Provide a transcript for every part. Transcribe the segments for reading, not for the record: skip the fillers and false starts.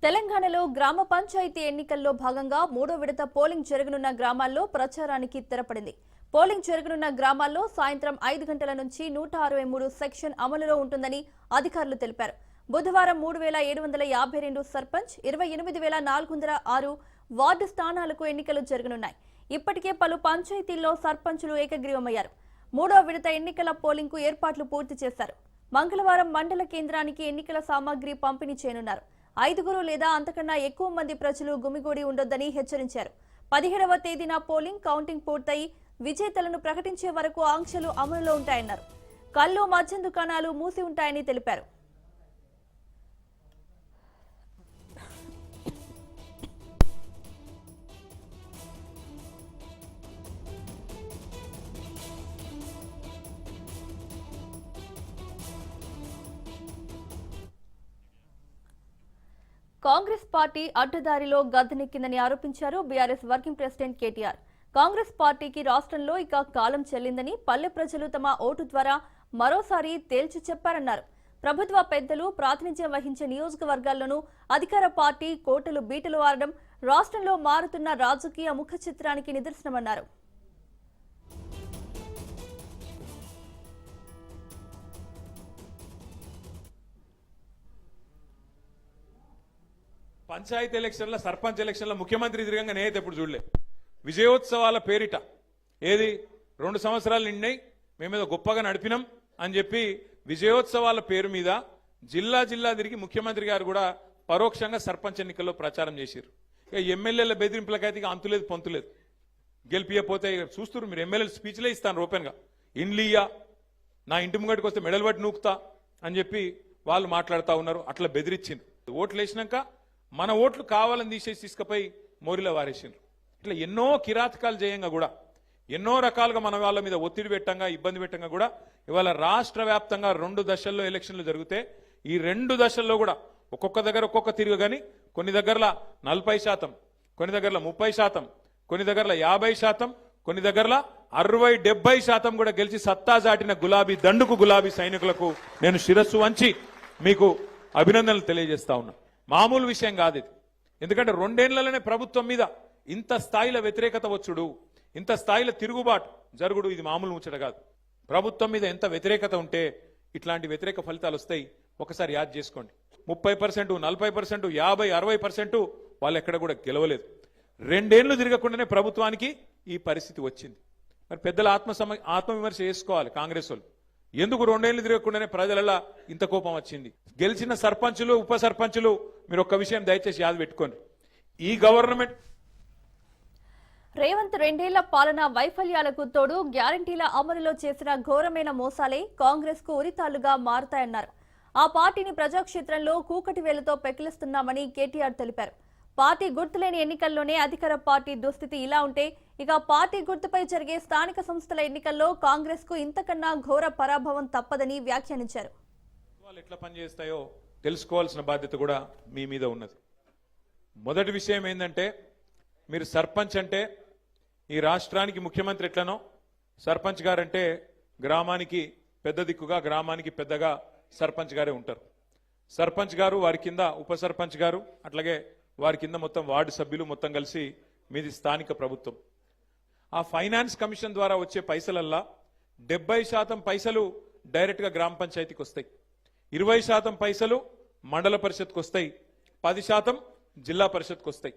తెలంగాణలో గ్రామ పంచాయతీ ఎన్నికల్లో భాగంగా మూడో విడత పోలింగ్ జరగనున్న గ్రామాల్లో ప్రచారానికి తెరపడింది. పోలింగ్ జరగనున్న గ్రామాల్లో సాయంత్రం 5 గంటల నుంచి 163 సెక్షన్ అమలులో ఉంటుందని అధికారులు తెలిపారు. బుధవారం 3752 సర్పంచ్, 28406 వార్డు స్థానాలకు ఎన్నికలు జరగనున్నాయి. ఇప్పటికే పలు పంచాయతీల్లో సర్పంచులు ఏకగ్రీవమయ్యారు. మూడో విడత ఎన్నికల పోలింగ్ కు ఏర్పాట్లు పూర్తి చేశారు. మంగళవారం మండల కేంద్రానికి ఎన్నికల సామాగ్రి పంపిణీ చేయనున్నారు. 5 లేదా అంతకన్నా ఎక్కువ మంది ప్రజలు గుమిగూడి ఉండొద్దని హెచ్చరించారు. 17వ తేదీన పోలింగ్ కౌంటింగ్ పూర్తయి విజేతలను ప్రకటించే వరకు ఆంక్షలు అమలులో ఉంటాయన్నారు. కల్లు, మద్యం దుకాణాలు మూసి ఉంటాయని తెలిపారు. కాంగ్రెస్ పార్టీ అడ్డదారిలో గద్దెనెక్కిందని ఆరోపించారు BRS working president KTR. Congress పార్టీకి రాష్ట్రంలో ఇక కాలం చెల్లిందని పల్లె ప్రజలు తమ ఓటు ద్వారా మరోసారి తేల్చి చెప్పారన్నారు. ప్రభుత్వ పెద్దలు ప్రాతినిధ్యం వహించే నియోజకవర్గాల్లోనూ అధికార పార్టీ కోటలు బీటలు వారడం రాష్ట్రంలో మారుతున్న రాజకీయ ముఖ చిత్రానికి నిదర్శనమన్నారు. పంచాయతీ ఎలక్షన్ల, సర్పంచ్ ఎలక్షన్ల ముఖ్యమంత్రి తిరగంగా నేత ఎప్పుడు చూడలే. విజయోత్సవాల పేరిట ఏది 2 సంవత్సరాలు నిండినాయి, మేమేదో గొప్పగా నడిపినాం అని చెప్పి విజయోత్సవాల పేరు మీద జిల్లా జిల్లా తిరిగి ముఖ్యమంత్రి గారు కూడా పరోక్షంగా సర్పంచ్ ఎన్నికల్లో ప్రచారం చేశారు. ఇక ఎమ్మెల్యేల బెదిరింపులకైతే ఇక అంతులేదు పొంతులేదు. గెలిపియపోతే చూస్తున్నారు మీరు, ఎమ్మెల్యేలు స్పీచ్లే ఇస్తాను ఓపెన్గా, ఇండ్లియా నా ఇంటి ముంగడికి వస్తే మెడల్ పట్టి నూకుతా అని చెప్పి వాళ్ళు మాట్లాడుతూ ఉన్నారు. అట్లా బెదిరించింది. ఓట్లు వేసినాక మన ఓట్లు కావాలని తీసేసి తీసుకుపోయి మోరిలో వారేసిండ్రు. ఇట్లా ఎన్నో కిరాతకాలు చేయంగా కూడా, ఎన్నో రకాలుగా మన వాళ్ళ మీద ఒత్తిడి పెట్టంగా, ఇబ్బంది పెట్టంగా కూడా ఇవాళ రాష్ట్ర వ్యాప్తంగా 2 దశల్లో ఎలక్షన్లు జరిగితే ఈ 2 దశల్లో కూడా ఒక్కొక్క దగ్గర ఒక్కొక్క తిరుగు, కానీ కొన్ని దగ్గరలో 40%, కొన్ని దగ్గరలో 30%, కొన్ని దగ్గరలో 50%, కొన్ని దగ్గరలో 60-70% కూడా గెలిచి సత్తా చాటిన గులాబీ దండుకు, గులాబీ సైనికులకు నేను శిరస్సు వంచి మీకు అభినందనలు తెలియజేస్తా ఉన్నా. మామూలు విషయం కాదు ఇది. ఎందుకంటే 2 ఏళ్లలోనే ప్రభుత్వం మీద ఇంత స్థాయిలో వ్యతిరేకత వచ్చుడు, ఇంత స్థాయిలో తిరుగుబాటు జరుగుడు, ఇది మామూలు ముచ్చట కాదు. ప్రభుత్వం మీద ఎంత వ్యతిరేకత ఉంటే ఇట్లాంటి వ్యతిరేక ఫలితాలు వస్తాయి. ఒకసారి యాద్ చేసుకోండి. 30%, 40%, 50-60% వాళ్ళు ఎక్కడ కూడా గెలవలేదు. 2 ఏళ్లు తిరగకుండానే ప్రభుత్వానికి ఈ పరిస్థితి వచ్చింది. మరి పెద్దల ఆత్మవిమర్శ చేసుకోవాలి కాంగ్రెస్ వాళ్ళు. ఎందుకు 2 ఏళ్లు తిరగకుండానే ప్రజలలో ఇంత కోపం వచ్చింది? గెలిచిన సర్పంచులు, ఉప సర్పంచులు మీరు ఒక్క విషయం దయచేసి యాద పెట్టుకోండి. ఈ గవర్నమెంట్ రేవంత్ 2 ఏళ్ల పాలన వైఫల్యాలకు తోడు గ్యారంటీల అమలులో చేసిన ఘోరమైన మోసాలే కాంగ్రెస్ కు ఉరితాళ్లుగా మారుతాయన్నారు. ఆ పార్టీని ప్రజాక్షేత్రంలో కూకటి వేలతో పెకిలిస్తున్నామని కేటీఆర్ తెలిపారు. పార్టీ గుర్తులేని ఎన్నికల్లోనే అధికార పార్టీ దుస్థితి ఇలా ఉంటే ఇక పార్టీ గుర్తుపై జరిగే స్థానిక సంస్థల ఎన్నికల్లో కాంగ్రెస్ కు ఇంతకన్నా ఘోర పరాభవం తప్పదని వ్యాఖ్యానించారు. వాళ్ళు ఎట్లా పనిచేస్తాయో తెలుసుకోవాల్సిన బాధ్యత కూడా మీ మీద ఉన్నది. మొదటి విషయం ఏంటంటే, మీరు సర్పంచ్ అంటే ఈ రాష్ట్రానికి ముఖ్యమంత్రి ఎట్లనో, సర్పంచ్ గారంటే గ్రామానికి పెద్ద దిక్కుగా, గ్రామానికి పెద్దగా సర్పంచ్ గారే ఉంటారు. సర్పంచ్ గారు, వారి కింద ఉప సర్పంచ్ గారు, అట్లాగే వారి కింద మొత్తం వార్డు సభ్యులు మొత్తం కలిసి మీది స్థానిక ప్రభుత్వం. ఆ ఫైనాన్స్ కమిషన్ ద్వారా వచ్చే పైసలల్లా 70% పైసలు డైరెక్ట్గా గ్రామ పంచాయతీకి వస్తాయి, 20% పైసలు మండల పరిషత్కి వస్తాయి, 10% జిల్లా పరిషత్కి వస్తాయి.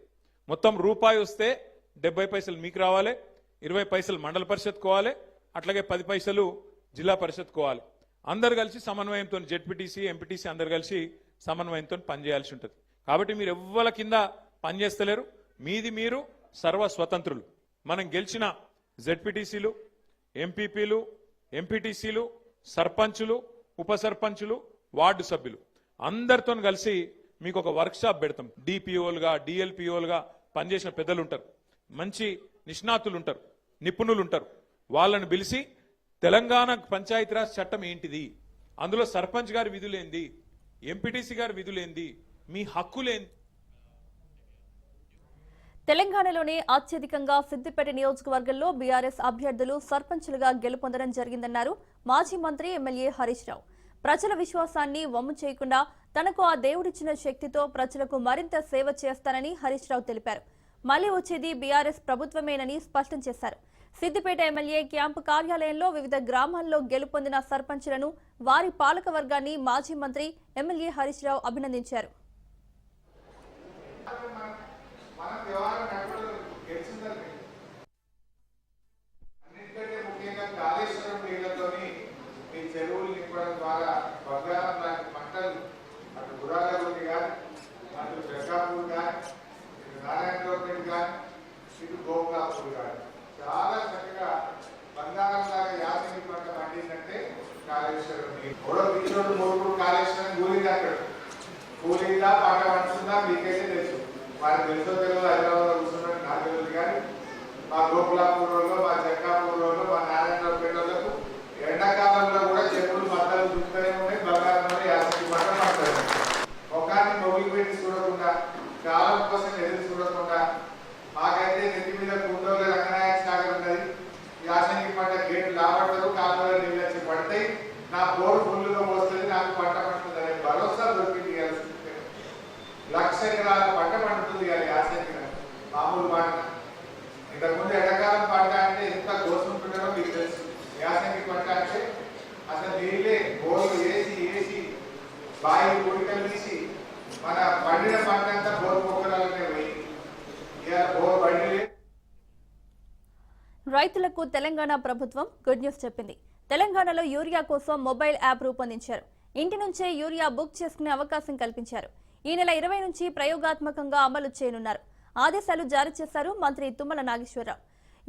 మొత్తం రూపాయి వస్తే 70 పైసలు మీకు రావాలి, 20 పైసలు మండల పరిషత్కి పోవాలి, అట్లాగే 10 పైసలు జిల్లా పరిషత్కి పోవాలి. అందరు కలిసి సమన్వయంతో, జెడ్పీటీసీ, ఎంపీటీసీ అందరు కలిసి సమన్వయంతో పనిచేయాల్సి ఉంటుంది. కాబట్టి మీరు ఎవ్వల కింద పనిచేస్తలేరు, మీది మీరు సర్వ స్వతంత్రులు. మనం గెలిచిన జెడ్పీటీసీలు, ఎంపీపీలు, ఎంపీటీసీలు, సర్పంచులు, ఉప సర్పంచులు, వార్డు సభ్యులు అందరితో కలిసి మీకు ఒక వర్క్షాప్ పెడతాం. డిపిఓలుగా, డిఎల్పిఓలుగా పనిచేసిన పెద్దలు ఉంటారు, మంచి నిష్ణాతులు ఉంటారు, నిపుణులు ఉంటారు. వాళ్ళని పిలిచి తెలంగాణ పంచాయతీరాజ్ చట్టం ఏంటిది, అందులో సర్పంచ్ గారి విధులేంది, ఎంపీటీసీ గారి విధులేంది, మీ హక్కులేంది. తెలంగాణలోనే అత్యధికంగా సిద్దిపేట నియోజకవర్గంలో బీఆర్ఎస్ అభ్యర్థులు సర్పంచులుగా గెలుపొందడం జరిగిందన్నారు మాజీ మంత్రి ఎమ్మెల్యే హరీష్ రావు. ప్రజల విశ్వాసాన్ని వమ్ము చేయకుండా తనకు ఆ దేవుడిచ్చిన శక్తితో ప్రజలకు మరింత సేవ చేస్తానని హరీష్ రావు తెలిపారు. మళ్లీ వచ్చేది బీఆర్ఎస్ ప్రభుత్వమేనని స్పష్టం చేశారు. సిద్దిపేట ఎమ్మెల్యే క్యాంపు కార్యాలయంలో వివిధ గ్రామాల్లో గెలుపొందిన సర్పంచులను, వారి పాలక వర్గాన్ని మాజీ మంత్రి ఎమ్మెల్యే హరీష్ రావు అభినందించారు. చాలా చక్కగా బంగారం లాగా యాసంగి పంట పండిందంటే కాళేశ్వరం కూడా పిచ్చోడు మూడు కాళేశ్వరం కూలీగా పంట పండుతుందా మీకైతే తెలుసు. వారికి తెలుసో తెలియదు, హైదరాబాద్ కూర్చున్నట్టు నాకు తెలియదు. కానీ మా గోకులాపూర్లో, మా జక్కాపూర్లో, మా నారాయణరావుపేటలకు ఎండాకాలంలో కూడా చెరువులు మద్దలు దుక్కుతూనే ఉన్నాయి. బంగారంలో యాసంగి పంట పండుతుంది. ముఖాన్ని మొగిలి పెట్టి చూడకుండా, కాలం కోసం ఎదురు చూడకుండా, మాకైతే నెత్తి మీద కుండోళ్ళ రంగనాయక సాగర్ ఉన్నది. యాసంగి పంట గేట్లు లాబడతారు, కాలువలో నీళ్ళు వచ్చి పడతాయి, నా బోర్ ఫుల్లుగా పోస్తుంది, నాకు పంట పండుతుంది అనే భరోసా దొరికింది. 1,00,000 ఎకరాల పంట పండుతుంది కానీ యాసంగి మామూలు పంట. ఇంతకుముందు ఎండాకాలం పంట అంటే ఎంత కోసుకుంటున్నారో మీకు తెలుసు. యాసంగి పంట అంటే అసలు నీళ్ళే బోర్లు వేసి బాయి కుడికలు తీసి మన పండిన పంట అంతా బోర్ పొక్కరాలనే పోయి రైతులకు తెలంగాణ ప్రభుత్వం గుడ్ న్యూస్ చెప్పింది. తెలంగాణలో యూరియా కోసం మొబైల్ యాప్ రూపొందించారు. ఇంటి నుంచే యూరియా బుక్ చేసుకునే అవకాశం కల్పించారు. ఈ నెల 20 నుంచి ప్రయోగాత్మకంగా అమలు చేయనున్నారు. ఆదేశాలు జారీ చేశారు మంత్రి తుమ్మల నాగేశ్వరరావు.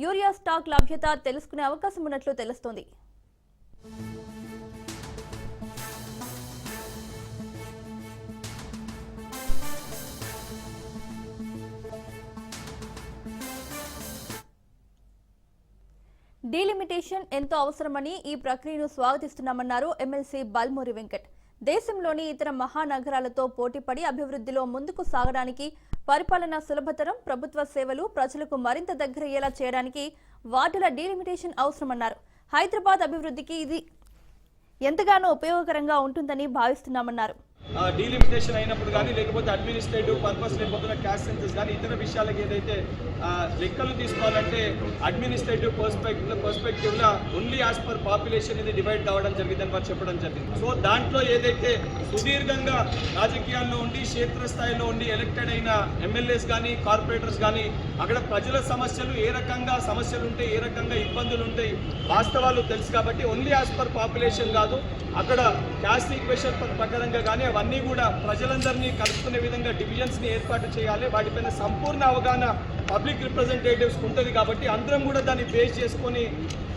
యూరియా స్టాక్ లభ్యత తెలుసుకునే అవకాశం ఉన్నట్లు తెలుస్తోంది. డీలిమిటేషన్ ఎంతో అవసరమని ఈ ప్రక్రియను స్వాగతిస్తున్నామన్నారు ఎమ్మెల్సీ బల్మూరి వెంకట్. దేశంలోని ఇతర మహానగరాలతో పోటీపడి అభివృద్ధిలో ముందుకు సాగడానికి, పరిపాలన సులభతరం, ప్రభుత్వ సేవలు ప్రజలకు మరింత దగ్గరయ్యేలా చేయడానికి వార్డుల డీలిమిటేషన్ అవసరమన్నారు. హైదరాబాద్ అభివృద్ధికి ఇది ఎంతగానో ఉపయోగకరంగా ఉంటుందని భావిస్తున్నామన్నారు. డీలిమిటేషన్ అయినప్పుడు కానీ, లేకపోతే అడ్మినిస్ట్రేటివ్ పర్పస్, లేకపోతే క్యాష్ సెన్సెస్ కానీ ఇతర విషయాలకి ఏదైతే లెక్కలు తీసుకోవాలంటే అడ్మినిస్ట్రేటివ్ పర్స్పెక్టివ్లో ఓన్లీ యాజ్ పర్ పాపులేషన్ ఇది డివైడ్ కావడం జరిగిందని వారు చెప్పడం జరిగింది. సో దాంట్లో ఏదైతే సుదీర్ఘంగా రాజకీయాల్లో ఉండి, క్షేత్రస్థాయిలో ఉండి ఎలక్టెడ్ అయిన ఎమ్మెల్యేస్ కానీ, కార్పొరేటర్స్ కానీ అక్కడ ప్రజల సమస్యలు ఏ రకంగా సమస్యలు ఉంటాయి, ఏ రకంగా ఇబ్బందులు ఉంటాయి వాస్తవాలు తెలుసు. కాబట్టి ఓన్లీ యాజ్ పర్ పాపులేషన్ కాదు, అక్కడ క్యాస్ట్ ఈక్వేషన్ ప్రకారంగా కానీ అవన్నీ కూడా ప్రజలందరినీ కలుపుకునే విధంగా డివిజన్స్ని ఏర్పాటు చేయాలి. వాటిపైన సంపూర్ణ అవగాహన పబ్లిక్ రిప్రజెంటేటివ్స్ ఉంటుంది. కాబట్టి అందరం కూడా దాన్ని బేస్ చేసుకొని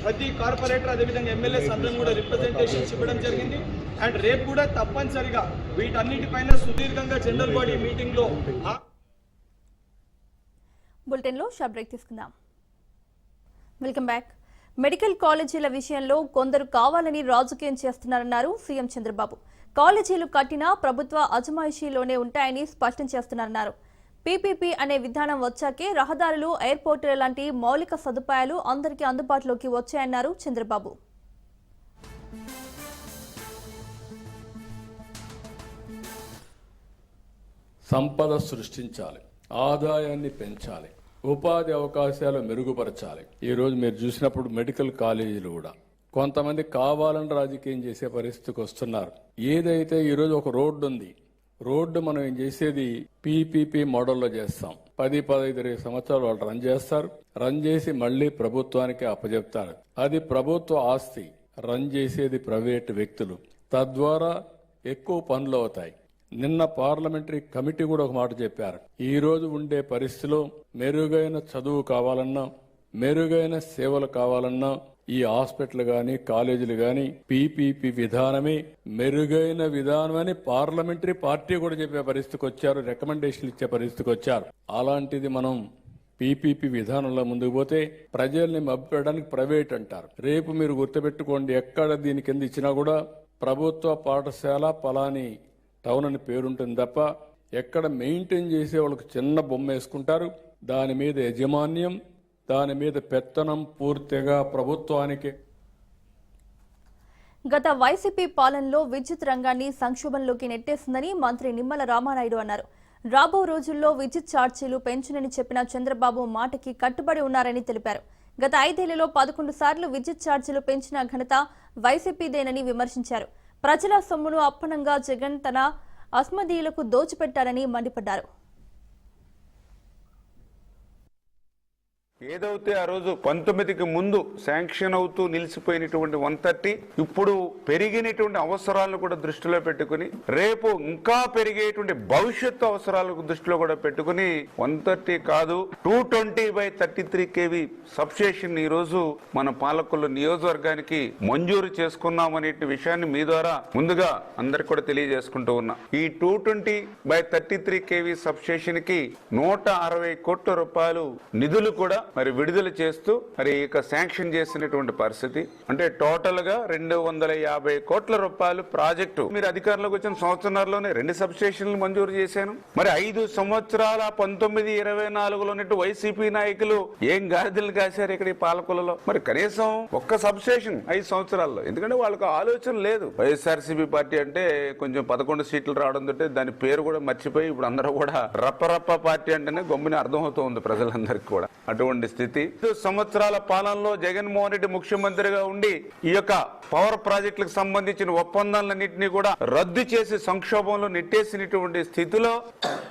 ప్రతి కార్పొరేటర్ అదేవిధంగా ఎమ్మెల్యేస్ అందరం కూడా రిప్రజెంటేషన్స్ ఇవ్వడం జరిగింది. అండ్ రేపు కూడా తప్పనిసరిగా వీటన్నిటిపైన సుదీర్ఘంగా జనరల్ బాడీ మీటింగ్లో బులెటిన్లో షార్ట్ బ్రేక్ తీసుకుందాం. Welcome back. మెడికల్ కాలేజీల విషయంలో కొందరు కావాలని రాజకీయం చేస్తున్నారన్నారు సీఎం చంద్రబాబు. కాలేజీలు కట్టినా ప్రభుత్వ అజమాయిషీలోనే ఉంటాయని స్పష్టం చేస్తున్నారన్నారు. పీపీపీ అనే విధానం వచ్చాకే రహదారులు, ఎయిర్పోర్టుల లాంటి మౌలిక సదుపాయాలు అందరికీ అందుబాటులోకి వచ్చాయన్నారు చంద్రబాబు. సంపద సృష్టించాలి, ఆదాయాన్ని పెంచాలి, ఉపాధి అవకాశాలు మెరుగుపరచాలి. ఈరోజు మీరు చూసినప్పుడు మెడికల్ కాలేజీలు కూడా కొంతమంది కావాలని రాజకీయం చేసే పరిస్థితికి వస్తున్నారు. ఏదైతే ఈరోజు ఒక రోడ్డు ఉంది, రోడ్డు మనం ఏం చేసేది పీపీపీ మోడల్లో చేస్తాం. 10-15 సంవత్సరాలు వాళ్ళు రన్ చేస్తారు. రన్ చేసి మళ్లీ ప్రభుత్వానికి అప్పచెప్తారు. అది ప్రభుత్వ ఆస్తి, రన్ చేసేది ప్రైవేటు వ్యక్తులు. తద్వారా ఎక్కువ పనులు అవుతాయి. నిన్న పార్లమెంటరీ కమిటీ కూడా ఒక మాట చెప్పారు. ఈ రోజు ఉండే పరిస్థితిలో మెరుగైన చదువు కావాలన్నా, మెరుగైన సేవలు కావాలన్నా ఈ హాస్పిటల్ గాని, కాలేజీలు గాని పీపీపీ విధానమే మెరుగైన విధానం అని పార్లమెంటరీ పార్టీ కూడా చెప్పే పరిస్థితికి వచ్చారు. రికమెండేషన్లు ఇచ్చే పరిస్థితికి వచ్చారు. అలాంటిది మనం పీపీపీ విధానంలో ముందుకు పోతే ప్రజల్ని మభ్యపెట్టడానికి ప్రైవేట్ అంటారు. రేపు మీరు గుర్తుపెట్టుకోండి, ఎక్కడ దీని కింద ఇచ్చినా కూడా ప్రభుత్వ పాఠశాల పలాని టౌన్ అని పేరుంటుంది తప్ప ఎక్కడ మెయింటైన్ చేసే వాళ్ళకి చిన్న బొమ్మ వేసుకుంటారు. దాని మీద యజమాన్యం, దాని మీద పెత్తనం పూర్తిగా ప్రభుత్వానికి. గత వైసీపీ పాలనలో విద్యుత్ రంగాన్ని సంక్షోభంలోకి నెట్టేసిందని మంత్రి నిమ్మల రామానాయుడు అన్నారు. రాబో రోజుల్లో విద్యుత్ ఛార్జీలు పెంచునని చెప్పిన చంద్రబాబు మాటకి కట్టుబడి ఉన్నారని తెలిపారు. గత 5 ఏళ్లలో 11 సార్లు విద్యుత్ ఛార్జీలు పెంచిన ఘనత వైసీపీదేనని విమర్శించారు. ప్రజల సొమ్మును అప్పనంగా జగన్ తన అస్మదీయులకు దోచిపెట్టారని మండిపడ్డారు. ఏదైతే ఆ రోజు 19కి ముందు శాంక్షన్ అవుతూ నిలిచిపోయినటువంటి 130 ఇప్పుడు పెరిగినటువంటి అవసరాలను కూడా దృష్టిలో పెట్టుకుని రేపు ఇంకా పెరిగేటువంటి భవిష్యత్తు అవసరాలకు దృష్టిలో కూడా పెట్టుకుని 130 కాదు 220/33 kV సబ్స్టేషన్ ఈ రోజు మన పాలకొల్లు నియోజకవర్గానికి మంజూరు చేసుకున్నామనే విషయాన్ని మీ ద్వారా ముందుగా అందరికి కూడా తెలియజేసుకుంటూ ఉన్నా. ఈ 220/33 kV సబ్స్టేషన్ కి 160 కోట్ల రూపాయలు నిధులు కూడా మరి విడుదల చేస్తూ మరి ఇక శాంక్షన్ చేసినటువంటి పరిస్థితి. అంటే టోటల్ గా 250 కోట్ల రూపాయలు ప్రాజెక్టు మీరు అధికారంలోకి వచ్చిన సంవత్సరాల్లోనే 2 సబ్ స్టేషన్లు మంజూరు చేశాను. మరి 5 సంవత్సరాల 19-24లో వైసీపీ నాయకులు ఏం గాడిదలు కాశారు ఇక్కడ ఈ పాలకులలో. మరి కనీసం ఒక్క సబ్ స్టేషన్ 5 సంవత్సరాల్లో, ఎందుకంటే వాళ్ళకు ఆలోచన లేదు. వైఎస్ఆర్సీపీ పార్టీ అంటే కొంచెం 11 సీట్లు రావడం తోటే దాని పేరు కూడా మర్చిపోయి ఇప్పుడు అందరూ కూడా రప్పరప్ప పార్టీ అంటేనే గమ్ముని అర్థమవుతోంది ప్రజలందరికీ కూడా. అటువంటి స్థితి. 5 సంవత్సరాల పాలనలో జగన్మోహన్ రెడ్డి ముఖ్యమంత్రిగా ఉండి ఈ యొక్క పవర్ ప్రాజెక్టులకు సంబంధించిన ఒప్పందాలన్నింటినీ కూడా రద్దు చేసి సంక్షోభంలో నెట్టేసినటువంటి స్థితిలో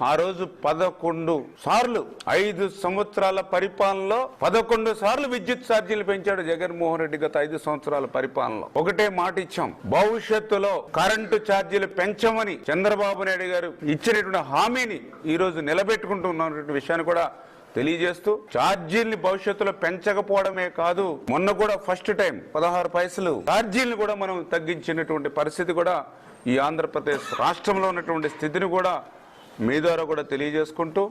ఆ రోజు 11 సార్లు 5 సంవత్సరాల పరిపాలనలో 11 సార్లు విద్యుత్ ఛార్జీలు పెంచాడు జగన్మోహన్ రెడ్డి. గత 5 సంవత్సరాల పరిపాలనలో ఒకటే మాట ఇచ్చాం, భవిష్యత్తులో కరెంటు ఛార్జీలు పెంచమని చంద్రబాబు నాయుడు గారు ఇచ్చినటువంటి హామీని ఈ రోజు నిలబెట్టుకుంటున్నటువంటి విషయాన్ని కూడా తెలియజేస్తూ ఛార్జీల్ని భవిష్యత్తులో పెంచకపోవడమే కాదు, మొన్న కూడా ఫస్ట్ టైం 16 పైసలు ఛార్జీల్ని కూడా మనం తగ్గించినటువంటి పరిస్థితి కూడా ఈ ఆంధ్రప్రదేశ్ రాష్ట్రంలో ఉన్నటువంటి స్థితిని కూడా మీ ద్వారా కూడా తెలియజేసుకుంటూ,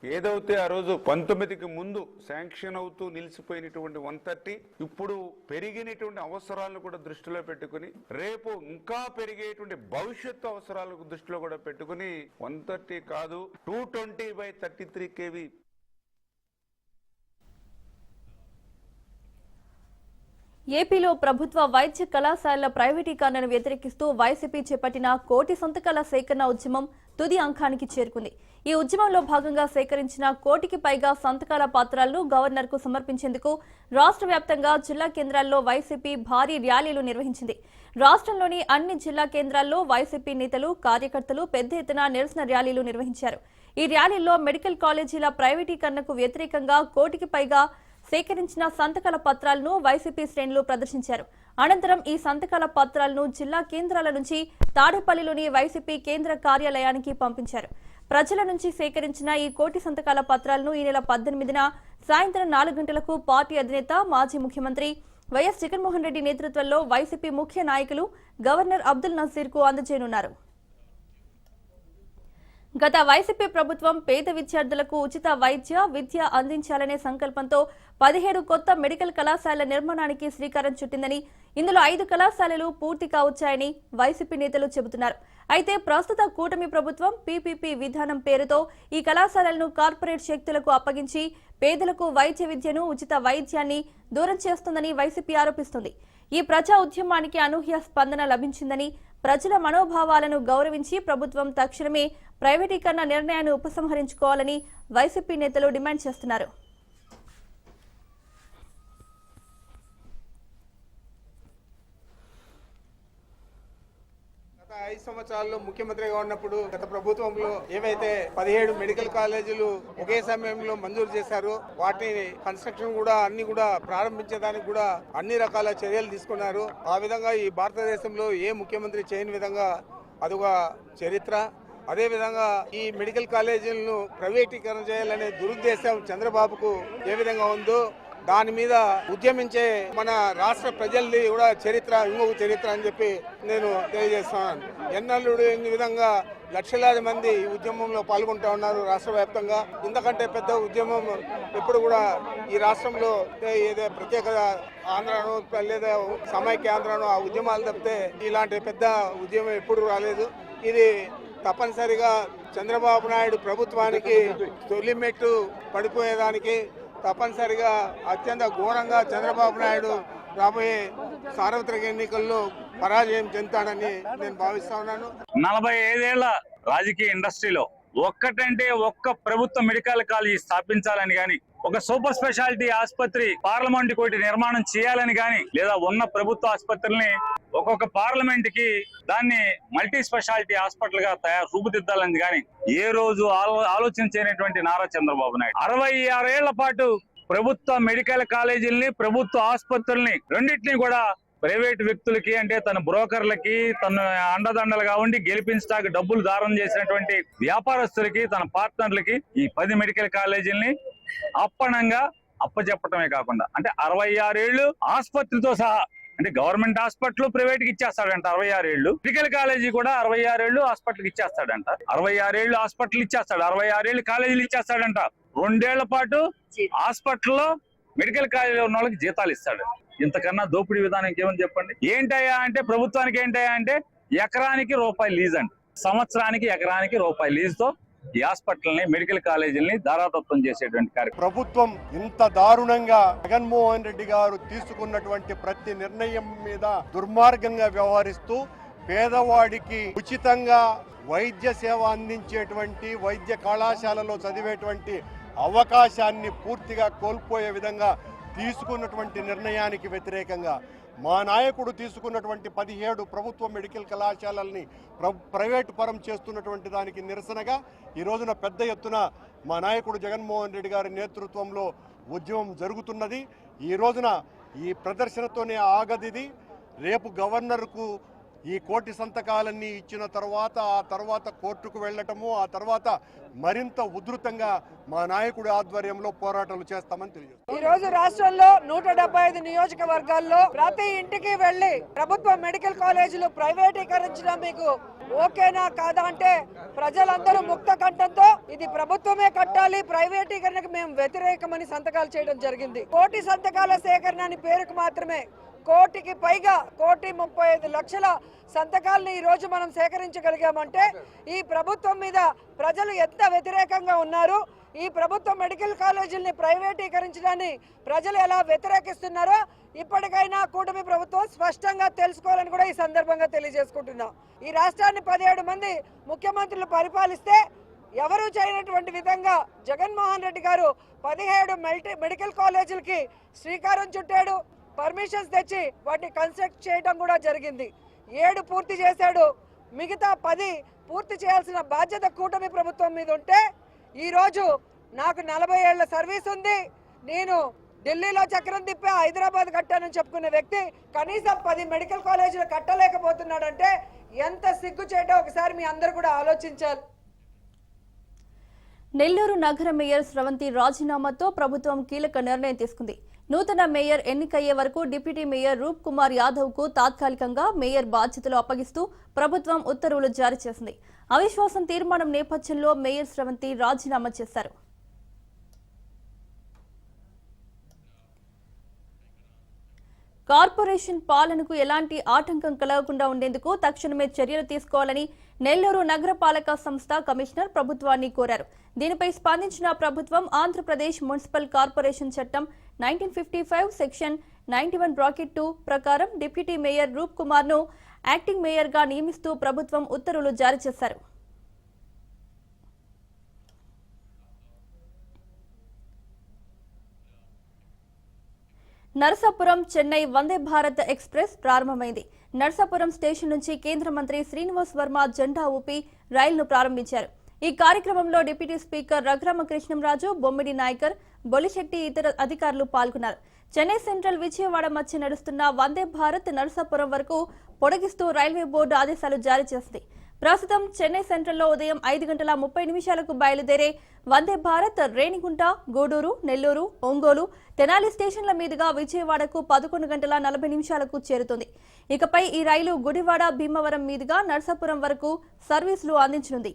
ఏదైతే ఆ రోజు 19కి ముందు శాంక్షన్ అవుతూ నిలిచిపోయినటువంటి 130 ఇప్పుడు పెరిగినటువంటి అవసరాలను కూడా దృష్టిలో పెట్టుకుని రేపు ఇంకా పెరిగేటువంటి భవిష్యత్తు అవసరాలకు దృష్టిలో కూడా పెట్టుకుని 130 కాదు 220/33 kV. ఏపీలో ప్రభుత్వ వైద్య కళాశాలల ప్రైవేటీకరణను వ్యతిరేకిస్తూ వైసీపీ చేపట్టిన 1 కోటి సంతకాల సేకరణ ఉద్యమం తుది అంకానికి చేరుకుంది. ఈ ఉద్యమంలో భాగంగా సేకరించిన 1 కోటికి పైగా సంతకాల పత్రాలను గవర్నర్కు సమర్పించేందుకు రాష్ట్ర వ్యాప్తంగా జిల్లా కేంద్రాల్లో వైసీపీ భారీ ర్యాలీలు నిర్వహించింది. రాష్ట్రంలోని అన్ని జిల్లా కేంద్రాల్లో వైసీపీ నేతలు, కార్యకర్తలు పెద్ద ఎత్తున నిరసన ర్యాలీలు నిర్వహించారు. ఈ ర్యాలీల్లో మెడికల్ కాలేజీల ప్రైవేటీకరణకు వ్యతిరేకంగా 1 కోటికి పైగా సేకరించిన సంతకాల పత్రాలను వైసీపీ శ్రేణులు ప్రదర్శించారు. అనంతరం ఈ సంతకాల పత్రాలను జిల్లా కేంద్రాల నుంచి తాడేపల్లిలోని వైసీపీ కేంద్ర కార్యాలయానికి పంపించారు. ప్రజల నుంచి సేకరించిన ఈ 1 కోటి సంతకాల పత్రాలను ఈ నెల 18న సాయంత్రం 4 గంటలకు పార్టీ అధినేత మాజీ ముఖ్యమంత్రి వైఎస్ జగన్మోహన్ రెడ్డి నేతృత్వంలో వైసీపీ ముఖ్య నాయకులు గవర్నర్ అబ్దుల్ నజీర్కు అందజేయనున్నారు. గత వైసీపీ ప్రభుత్వం పేద విద్యార్థులకు ఉచిత విద్య అందించాలనే సంకల్పంతో 17 కొత్త మెడికల్ కళాశాలల నిర్మాణానికి శ్రీకారం చుట్టిందని, ఇందులో 5 కళాశాలలు పూర్తి కావచ్చాయని వైసీపీ నేతలు చెబుతున్నారు. అయితే ప్రస్తుత కూటమి ప్రభుత్వం పీపీపీ విధానం పేరుతో ఈ కళాశాలలను కార్పొరేట్ శక్తులకు అప్పగించి పేదలకు వైద్య విద్యను, ఉచిత వైద్యాన్ని దూరం చేస్తుందని వైసీపీ ఆరోపిస్తుంది. ఈ ప్రజా ఉద్యమానికి అనూహ్య స్పందన లభించిందని, ప్రజల మనోభావాలను గౌరవించి ప్రభుత్వం తక్షణమే ప్రైవేటీకరణ నిర్ణయాన్ని ఉపసంహరించుకోవాలని వైసీపీ నేతలు డిమాండ్ చేస్తున్నారు. గత 5 సంవత్సరాల్లో ముఖ్యమంత్రిగా ఉన్నప్పుడు గత ప్రభుత్వంలో ఏవైతే 17 మెడికల్ కాలేజీలు ఒకే సమయంలో మంజూరు చేశారో వాటిని కన్స్ట్రక్షన్ కూడా అన్ని కూడా ప్రారంభించేదానికి కూడా అన్ని రకాల చర్యలు తీసుకున్నారు. ఆ విధంగా ఈ భారతదేశంలో ఏ ముఖ్యమంత్రి చేయని విధంగా అదొక చరిత్ర. అదేవిధంగా ఈ మెడికల్ కాలేజీలను ప్రైవేటీకరణ చేయాలనే దురుద్దేశం చంద్రబాబుకు ఏ విధంగా ఉందో దాని మీద ఉద్యమించే మన రాష్ట్ర ప్రజల్ని కూడా చరిత్ర ఇంకొక చరిత్ర అని చెప్పి నేను తెలియజేస్తున్నాను. ఎన్నడూ ఈ విధంగా లక్షలాది మంది ఈ ఉద్యమంలో పాల్గొంటూ ఉన్నారు రాష్ట్ర వ్యాప్తంగా. ఇంతకంటే పెద్ద ఉద్యమం ఎప్పుడు కూడా ఈ రాష్ట్రంలో ఏదో ప్రత్యేక ఆంధ్రాను లేదా సమైక్య ఆంధ్రాను ఆ ఉద్యమాలు తప్పితే ఇలాంటి పెద్ద ఉద్యమం ఎప్పుడు రాలేదు. ఇది తప్పనిసరిగా చంద్రబాబు నాయుడు ప్రభుత్వానికి తొలి మెట్టు పడిపోయేదానికి తప్పనిసరిగా అత్యంత ఘోరంగా చంద్రబాబు నాయుడు రాబోయే సార్వత్రిక ఎన్నికల్లో పరాజయం చెందుతాడని నేను భావిస్తా ఉన్నాను. 45 ఏళ్ల రాజకీయ ఇండస్ట్రీలో ఒక్కటంటే ఒక్క ప్రభుత్వ మెడికల్ కాలేజీ స్థాపించాలని గాని, ఒక సూపర్ స్పెషాలిటీ ఆసుపత్రి పార్లమెంట్ కోటి నిర్మాణం చేయాలని గాని, లేదా ఉన్న ప్రభుత్వ ఆసుపత్రుల్ని ఒక్కొక్క పార్లమెంట్ కి దాన్ని మల్టీ స్పెషాలిటీ హాస్పిటల్ గా రూపుదిద్దాలని గాని ఏ రోజు ఆలోచించేటువంటి నారా చంద్రబాబు నాయుడు 66 ఏళ్ల పాటు ప్రభుత్వ మెడికల్ కాలేజీల్ని, ప్రభుత్వ ఆసుపత్రుల్ని రెండింటినీ కూడా ప్రైవేట్ వ్యక్తులకి, అంటే తన బ్రోకర్లకి, తన అండదండలుగా ఉండి గెలిపించడానికి డబ్బులు దారం చేసినటువంటి వ్యాపారస్తులకి, తన పార్ట్నర్లకి ఈ 10 మెడికల్ కాలేజీల్ని అప్పనంగా అప్పచెప్పటమే కాకుండా, అంటే 66 ఏళ్లు ఆసుపత్రితో సహా, అంటే గవర్నమెంట్ హాస్పిటల్ ప్రైవేట్ కి ఇచ్చేస్తాడంట 66 ఏళ్లు, మెడికల్ కాలేజీ కూడా 66 ఏళ్లు హాస్పిటల్ కి ఇచ్చేస్తాడంట, 66 ఏళ్లు హాస్పిటల్ ఇచ్చేస్తాడు, 66 ఏళ్లు కాలేజీలు ఇచ్చేస్తాడంట, 2 ఏళ్ల పాటు హాస్పిటల్లో మెడికల్ కాలేజీలో ఉన్న వాళ్ళకి జీతాలు ఇస్తాడు. ఇంతకన్నా దోపిడీ విధానం ఇంకేమని చెప్పండి. ఏంటయ్యా అంటే ప్రభుత్వానికి ఏంటయ్యా అంటే ఎకరానికి రూపాయి లీజ్ అండి, సంవత్సరానికి ఎకరానికి రూపాయి లీజ్ తో ఈ హాస్పిటల్ని, మెడికల్ కాలేజీలని ధారాతత్వం చేసేటువంటి కార్యక్రమం. ప్రభుత్వం ఇంత దారుణంగా జగన్మోహన్ రెడ్డి గారు తీసుకున్నటువంటి ప్రతి నిర్ణయం మీద దుర్మార్గంగా వ్యవహరిస్తూ పేదవాడికి ఉచితంగా వైద్య సేవ అందించేటువంటి వైద్య కళాశాలలో చదివేటువంటి అవకాశాన్ని పూర్తిగా కోల్పోయే విధంగా తీసుకున్నటువంటి నిర్ణయానికి వ్యతిరేకంగా మా నాయకుడు తీసుకున్నటువంటి 17 ప్రభుత్వ మెడికల్ కళాశాలల్ని ప్రైవేటు పరం చేస్తున్నటువంటి దానికి నిరసనగా ఈ రోజున పెద్ద ఎత్తున మా నాయకుడు జగన్మోహన్ రెడ్డి గారి నేతృత్వంలో ఉద్యమం జరుగుతున్నది. ఈ రోజున ఈ ప్రదర్శనతోనే ఆగదిది. రేపు గవర్నర్కు ఈ కోటి సంతకాలన్నీ ఇచ్చిన తర్వాత ఆ తర్వాత కోర్టుకు వెళ్ళటము, ఆ తర్వాత మరింత ఉధృతంగా మా నాయకుడి ఆధ్వర్యంలో పోరాటాలు చేస్తామని తెలియజేస్తాం. ఈ రోజు రాష్ట్రంలో 175 నియోజకవర్గాల్లో ప్రతి ఇంటికి వెళ్లి ప్రభుత్వ మెడికల్ కాలేజీలు ప్రైవేటీకరించడం మీకు ఓకేనా కాదా అంటే ప్రజలందరూ ముక్త కంఠంతో ఇది ప్రభుత్వమే కట్టాలి, ప్రైవేటీకరణకు మేము వ్యతిరేకమని సంతకాలు చేయడం జరిగింది. కోటి సంతకాల సేకరణ అని పేరుకు మాత్రమే కోటికి పైగా 1,35,00,000 సంతకాలని ఈ రోజు మనం సేకరించగలిగామంటే ఈ ప్రభుత్వం మీద ప్రజలు ఎంత వ్యతిరేకంగా ఉన్నారు, ఈ ప్రభుత్వ మెడికల్ కాలేజీల్ని ప్రైవేటీకరించడాన్ని ప్రజలు ఎలా వ్యతిరేకిస్తున్నారో ఇప్పటికైనా కూటమి ప్రభుత్వం స్పష్టంగా తెలుసుకోవాలని కూడా ఈ సందర్భంగా తెలియజేసుకుంటున్నాం. ఈ రాష్ట్రాన్ని 17 మంది ముఖ్యమంత్రులు పరిపాలిస్తే ఎవరూ చేయనటువంటి విధంగా జగన్మోహన్ రెడ్డి గారు 17 మెడికల్ కాలేజీలకి శ్రీకారం చుట్టాడు. పర్మిషన్స్ తెచ్చి వాటిని కన్స్ట్రక్ట్ చేయడం కూడా జరిగింది. 7 పూర్తి చేశాడు, మిగతా 10 పూర్తి చేయాల్సిన బాధ్యత కూటమి ప్రభుత్వం మీద ఉంటే ఈరోజు నాకు 40 ఏళ్ల సర్వీస్ ఉంది, నేను ఢిల్లీలో చక్రం తిప్పి హైదరాబాద్ కట్టానని చెప్పుకునే వ్యక్తి కనీసం 10 మెడికల్ కాలేజీలు కట్టలేకపోతున్నాడంటే ఎంత సిగ్గు చేయటో ఒకసారి మీ అందరూ కూడా ఆలోచించాలి. నెల్లూరు నగర మేయర్ స్రవంతి రాజీనామాతో ప్రభుత్వం కీలక నిర్ణయం తీసుకుంది. నూతన మేయర్ ఎన్నికయ్యే వరకు డిప్యూటీ మేయర్ రూప్ కుమార్ యాదవ్ కు తాత్కాలికంగా మేయర్ బాధ్యతలు అప్పగిస్తూ ప్రభుత్వం ఉత్తర్వులు జారీ చేసింది. అవిశ్వాసం తీర్మానం నేపథ్యంలో మేయర్ స్రవంతి రాజీనామా చేశారు. కార్పొరేషన్ పాలనకు ఎలాంటి ఆటంకం కలగకుండా ఉండేందుకు తక్షణమే చర్యలు తీసుకోవాలని నెల్లూరు నగరపాలక సంస్థ కమిషనర్ ప్రభుత్వాన్ని కోరారు. దీనిపై స్పందించిన ప్రభుత్వం ఆంధ్రప్రదేశ్ మున్సిపల్ కార్పొరేషన్ చట్టం 1955 సెక్షన్ 91(2) ప్రకారం డిప్యూటీ మేయర్ రూప్ కుమార్ ను యాక్టింగ్ మేయర్ గా నియమిస్తూ ప్రభుత్వం ఉత్తర్వులు జారీ చేశారు. నరసాపురం చెన్నై వందే భారత్ ఎక్స్ప్రెస్ ప్రారంభమైంది. నరసాపురం స్టేషన్ నుంచి కేంద్ర మంత్రి శ్రీనివాస్ వర్మ జెండా ఊపి రైలును ప్రారంభించారు. ఈ కార్యక్రమంలో డిప్యూటీ స్పీకర్ రఘురామకృష్ణంరాజు, బొమ్మిడి నాయకర్, బొలిశెట్టి ఇతర అధికారులు పాల్గొన్నారు. చెన్నై సెంట్రల్ విజయవాడ మధ్య నడుస్తున్న వందే భారత్ నరసాపురం వరకు పొడిగిస్తూ రైల్వే బోర్డు ఆదేశాలు జారీ చేసింది. ప్రస్తుతం చెన్నై సెంట్రల్లో ఉదయం 5:30 బయలుదేరే వందే భారత్ రేణిగుంట, గూడూరు, నెల్లూరు, ఒంగోలు, తెనాలి స్టేషన్ల మీదుగా విజయవాడకు 11:40 చేరుతుంది. ఇకపై ఈ రైలు గుడివాడ, భీమవరం మీదుగా నరసాపురం వరకు సర్వీసులు అందించనుంది.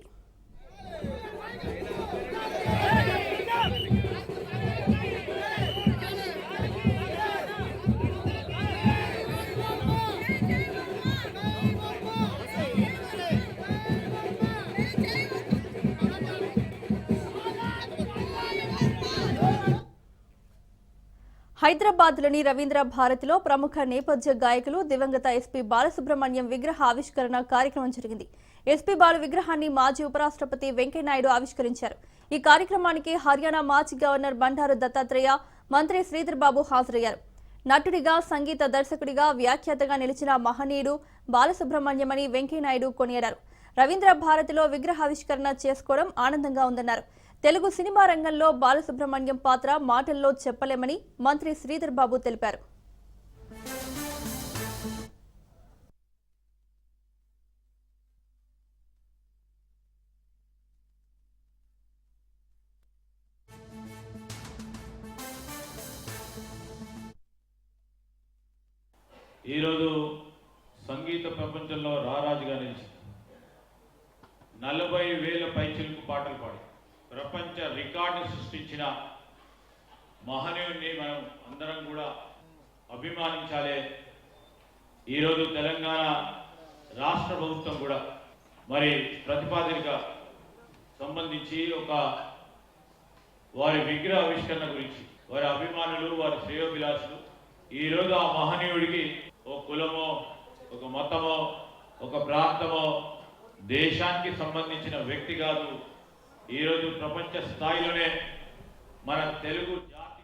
హైదరాబాద్లోని రవీంద్ర భారతిలో ప్రముఖ నేపథ్య గాయకులు దివంగత ఎస్పీ బాలసుబ్రహ్మణ్యం విగ్రహ ఆవిష్కరణ కార్యక్రమం జరిగింది. ఎస్పీ బాలు విగ్రహాన్ని మాజీ ఉపరాష్ట్రపతి వెంకయ్యనాయుడు ఆవిష్కరించారు. ఈ కార్యక్రమానికి హర్యానా మాజీ గవర్నర్ బండారు దత్తాత్రేయ, మంత్రి శ్రీధర్ బాబు హాజరయ్యారు. నటుడిగా, సంగీత దర్శకుడిగా, వ్యాఖ్యాతగా నిలిచిన మహనీయుడు బాలసుబ్రహ్మణ్యమని వెంకయ్యనాయుడు కొనియాడారు. రవీంద్ర భారతిలో విగ్రహావిష్కరణ చేసుకోవడం ఆనందంగా ఉందన్నారు. తెలుగు సినిమా రంగంలో బాలసుబ్రహ్మణ్యం పాత్ర మాటల్లో చెప్పలేమని మంత్రి శ్రీధర్ బాబు తెలిపారు. ఈరోజు సంగీత ప్రపంచంలో రారాజుగా నిలిచింది. 40,000 పైచిలుకు పాటలు పాడి ప్రపంచ రికార్డు సృష్టించిన మహనీయుడిని మనం అందరం కూడా అభిమానించాలి. ఈరోజు తెలంగాణ రాష్ట్ర ప్రభుత్వం కూడా మరి ప్రతిపాదనగా సంబంధించి వారి విగ్రహ ఆవిష్కరణ గురించి వారి అభిమానులు, వారి శ్రేయోభిలాషులు ఈరోజు ఆ మహనీయుడికి ఒక కులమో, ఒక మతమో, ఒక ప్రాంతమో, దేశానికి సంబంధించిన వ్యక్తి కాదు, ఈరోజు ప్రపంచ స్థాయిలోనే మన తెలుగు జాతి.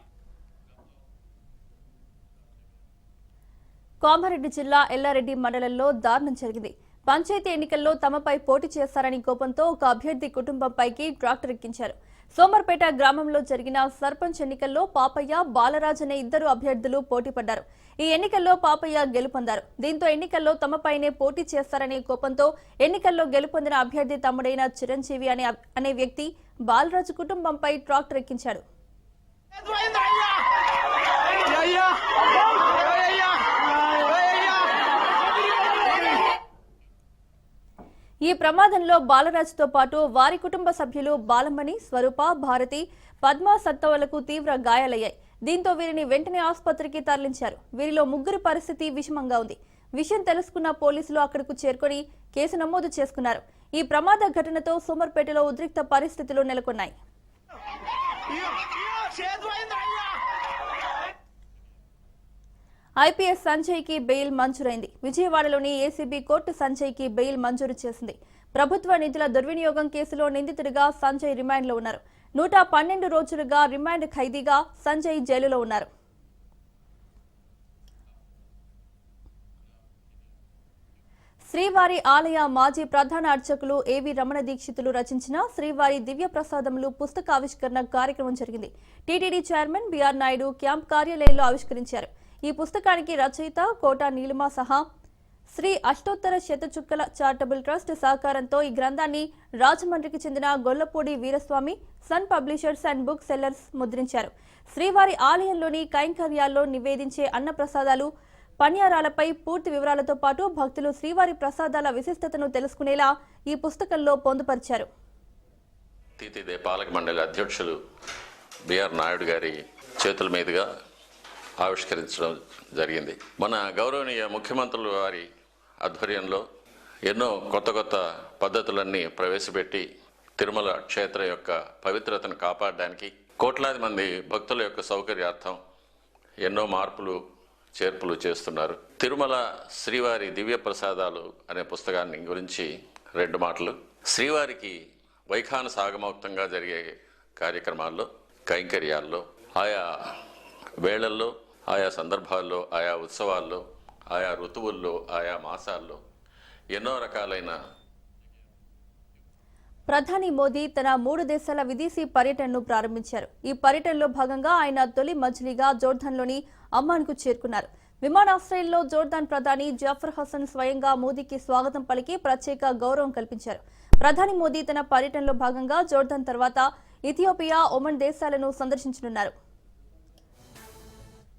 కామారెడ్డి జిల్లా ఎల్లారెడ్డి మండలంలో దారుణం జరిగింది. పంచాయతీ ఎన్నికల్లో తమపై పోటీ చేస్తారని కోపంతో ఒక అభ్యర్థి కుటుంబంపైకి ట్రాక్టర్ ఎక్కించారు. సోమర్పేట గ్రామంలో జరిగిన సర్పంచ్ ఎన్నికల్లో పాపయ్య, బాలరాజ్ అనే 2 అభ్యర్థులు పోటీ పడ్డారు. ఈ ఎన్నికల్లో పాపయ్య గెలుపొందారు. దీంతో ఎన్నికల్లో తమపైనే పోటీ చేస్తారనే కోపంతో ఎన్నికల్లో గెలుపొందిన అభ్యర్థి తమ్ముడైన చిరంజీవి అనే వ్యక్తి బాలరాజు కుటుంబంపై ట్రాక్టర్ ఎక్కించాడు. ఈ ప్రమాదంలో బాలరాజుతో పాటు వారి కుటుంబ సభ్యులు బాలమణి, స్వరూప, భారతి, పద్మ, సత్తవలకు తీవ్ర గాయాలయ్యాయి. దీంతో వీరిని వెంటనే ఆసుపత్రికి తరలించారు. వీరిలో 3 పరిస్థితి విషమంగా ఉంది. విషయం తెలుసుకున్న పోలీసులు అక్కడకు చేరుకొని కేసు నమోదు చేసుకున్నారు. ఈ ప్రమాద ఘటనతో సోమర్పేటలో ఉద్రిక్త పరిస్థితులు నెలకొన్నాయి. ఐపీఎస్ సంజయ్కి బెయిల్ మంజూరైంది. విజయవాడలోని ఏసీబీ కోర్టు సంజయ్కి బెయిల్ మంజూరు చేసింది. ప్రభుత్వ నిధుల దుర్వినియోగం కేసులో నిందితుడిగా సంజయ్ రిమాండ్లో ఉన్నారు. 112 రోజులుగా రిమాండ్ ఖైదీగా సంజయ్ జైలులో ఉన్నారు. శ్రీవారి ఆలయ మాజీ ప్రధాన అర్చకులు ఏవి రమణ దీక్షితులు రచించిన శ్రీవారి దివ్య ప్రసాదములు పుస్తక ఆవిష్కరణ కార్యక్రమం జరిగింది. TTD chairman B R Naidu camp కార్యాలయంలో ఆవిష్కరించారు. ఈ పుస్తకానికి రచయిత కోట నీలిమ సహా శ్రీ అష్టోత్తర శతచుక్కల చారిటబుల్ ట్రస్ట్ సహకారంతో ఈ గ్రంథాన్ని రాజమండ్రికి చెందిన Gollapudi Veeraswamy son publishers and book sellers ముద్రించారు. శ్రీవారి ఆలయంలోని కైంకర్యాల్లో నివేదించే అన్నప్రసాదాలు, పన్యారాలపై పూర్తి వివరాలతో పాటు భక్తులు శ్రీవారి ప్రసాదాల విశిష్టతను తెలుసుకునేలా ఈ పుస్తకంలో పొందుపరిచారు. తీతిదే పాలక మండలి అధ్యక్షులు బిఆర్ నాయుడు గారి చేతుల మీదుగా ఆవిష్కరించడం జరిగింది. మన గౌరవనీయ ముఖ్యమంత్రుల వారి ఆధ్వర్యంలో ఎన్నో కొత్త పద్ధతులన్నీ ప్రవేశపెట్టి తిరుమల క్షేత్రం యొక్క పవిత్రతను కాపాడడానికి, కోట్లాది మంది భక్తుల యొక్క సౌకర్యార్థం ఎన్నో మార్పులు చేర్పులు చేస్తున్నారు. తిరుమల శ్రీవారి దివ్య ప్రసాదాలు అనే పుస్తకాన్ని గురించి 2 మాటలు. శ్రీవారికి వైఖాన సాగమౌక్తంగా జరిగే కార్యక్రమాల్లో, కైంకర్యాల్లో, ఆయా వేళల్లో, ఆయా సందర్భాల్లో, ఆయా ఉత్సవాల్లో, ఆయా ఋతువుల్లో, ఆయా మాసాల్లో ఎన్నో రకాలైన. ప్రధాని మోదీ తన 3 దేశాల విదేశీ పర్యటనను ప్రారంభించారు. ఈ పర్యటనలో భాగంగా ఆయన తొలి మజిలీగా జోర్దాన్లోని అమ్మాన్కు చేరుకున్నారు. విమానాశ్రయంలో జోర్దాన్ ప్రధాని జాఫర్ హసన్ స్వయంగా మోదీకి స్వాగతం పలికి ప్రత్యేక గౌరవం కల్పించారు. ప్రధాని మోదీ తన పర్యటనలో భాగంగా జోర్దాన్ తర్వాత ఇథియోపియా, ఒమన్ దేశాలను సందర్శించనున్నారు.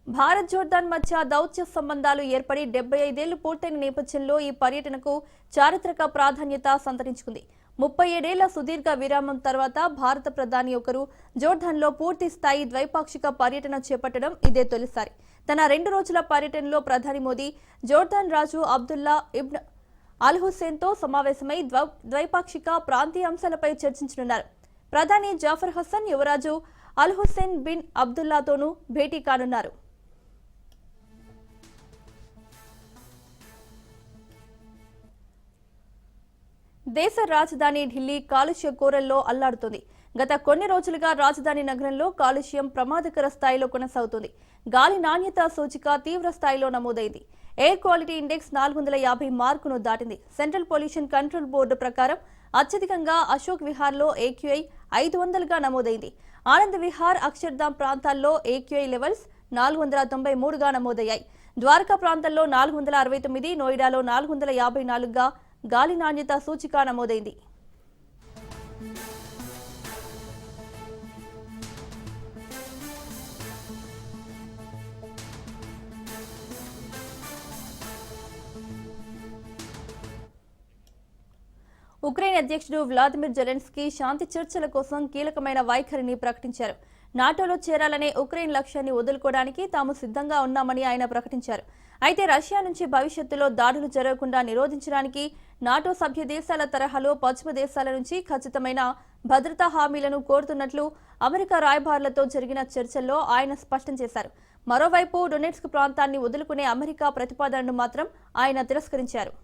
భారత్ జోర్దాన్ మధ్య దౌత్య సంబంధాలు ఏర్పడి 75 ఏళ్లు పూర్తయిన నేపథ్యంలో ఈ పర్యటనకు చారిత్రక ప్రాధాన్యత సంతరించుకుంది. 37 ఏళ్ల సుదీర్ఘ విరామం తర్వాత భారత ప్రధాని ఒకరు జోర్దాన్లో పూర్తి స్థాయి ద్వైపాక్షిక పర్యటన చేపట్టడం ఇదే తొలిసారి. తన 2 రోజుల పర్యటనలో ప్రధాని మోదీ జోర్దాన్ రాజు అబ్దుల్లా ఇబ్న్ అల్ హుస్సేన్తో సమావేశమై ద్వైపాక్షిక ప్రాంతీయ అంశాలపై చర్చించనున్నారు. ప్రధాని జాఫర్ హసన్ యువరాజు అల్ హుస్సేన్ బిన్ అబ్దుల్లాతోనూ భేటీ కానున్నారు. దేశ రాజధాని ఢిల్లీ కాలుష్య కోరల్లో అల్లాడుతోంది. గత కొన్ని రోజులుగా రాజధాని నగరంలో కాలుష్యం ప్రమాదకర స్థాయిలో కొనసాగుతుంది. గాలి నాణ్యత సూచిక తీవ్ర స్థాయిలో నమోదైంది. ఎయిర్ క్వాలిటీ ఇండెక్స్ 450 మార్కును దాటింది. సెంట్రల్ పొల్యూషన్ కంట్రోల్ బోర్డు ప్రకారం అత్యధికంగా అశోక్ విహార్లో AQI 500గా నమోదైంది. ఆనంద్ విహార్, అక్షర్ధామ్ ప్రాంతాల్లో AQI లెవెల్స్ 493గా నమోదయ్యాయి. ద్వారకా ప్రాంతంలో 469, నోయిడాలో 454గా గాలి నాణ్యత సూచిక నమోదైంది. ఉక్రెయిన్ అధ్యక్షుడు వ్లాదిమిర్ జెలెన్స్కీ శాంతి చర్చల కోసం కీలకమైన వైఖరిని ప్రకటించారు. నాటోలో చేరాలనే ఉక్రెయిన్ లక్ష్యాన్ని వదులుకోవడానికి తాము సిద్ధంగా ఉన్నామని ఆయన ప్రకటించారు. అయితే రష్యా నుంచి భవిష్యత్తులో దాడులు జరగకుండా నిరోధించడానికి నాటో సభ్య దేశాల తరహాలో పశ్చిమ దేశాల నుంచి ఖచ్చితమైన భద్రతా హామీలను కోరుతున్నట్లు అమెరికా రాయబారులతో జరిగిన చర్చల్లో ఆయన స్పష్టం చేశారు. మరోవైపు డొనెట్స్క్ ప్రాంతాన్ని వదులుకునే అమెరికా ప్రతిపాదనను మాత్రం ఆయన తిరస్కరించారు.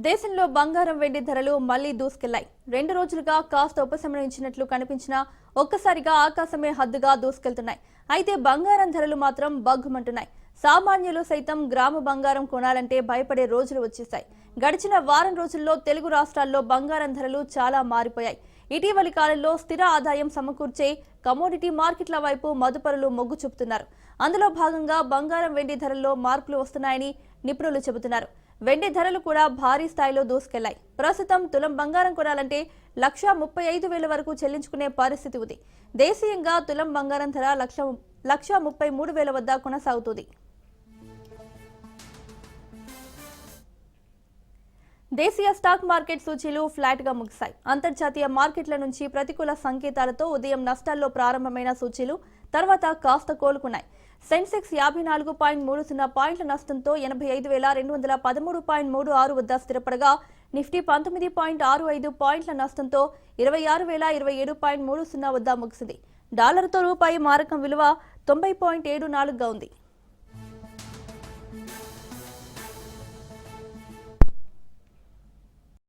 దేశంలో బంగారం, వెండి ధరలు మళ్లీ దూసుకెళ్లాయి. 2 రోజులుగా కాస్త ఉపశమనించినట్లు కనిపించినా ఒక్కసారిగా ఆకాశమే హద్దుగా దూసుకెళ్తున్నాయి. అయితే బంగారం ధరలు మాత్రం బగ్గుమంటున్నాయి. సామాన్యులు సైతం గ్రామ బంగారం కొనాలంటే భయపడే రోజులు వచ్చేశాయి. గడిచిన వారం రోజుల్లో తెలుగు రాష్ట్రాల్లో బంగారం ధరలు చాలా మారిపోయాయి. ఇటీవలి కాలంలో స్థిర ఆదాయం సమకూర్చే కమోడిటీ మార్కెట్ల వైపు మదుపరులు మొగ్గు చూపుతున్నారు. అందులో భాగంగా బంగారం, వెండి ధరల్లో మార్పులు వస్తున్నాయని నిపుణులు చెబుతున్నారు. వెండి ధరలు కూడా భారీ స్థాయిలో దూసుకెళ్లాయి. ప్రస్తుతం తులం బంగారం కొనాలంటే 1,35,000 వరకు చెల్లించుకునే పరిస్థితి ఉంది. దేశీయంగా తులం బంగారం ధర 1,33,000 వద్ద కొనసాగుతుంది. దేశీయ స్టాక్ మార్కెట్ సూచీలు ఫ్లాట్ గా ముగిశాయి. అంతర్జాతీయ మార్కెట్ల నుంచి ప్రతికూల సంకేతాలతో ఉదయం నష్టాల్లో ప్రారంభమైన సూచీలు తర్వాత కాస్త కోలుకున్నాయి. సెన్సెక్స్ 54.30 పాయింట్ల నష్టంతో 85,213.36 వద్ద స్థిరపడగా నిఫ్టీ 19.65 పాయింట్ల నష్టంతో 26,027.30 వద్ద ముగిసింది. డాలర్తో రూపాయి మారకం విలువ 90.74గా ఉంది.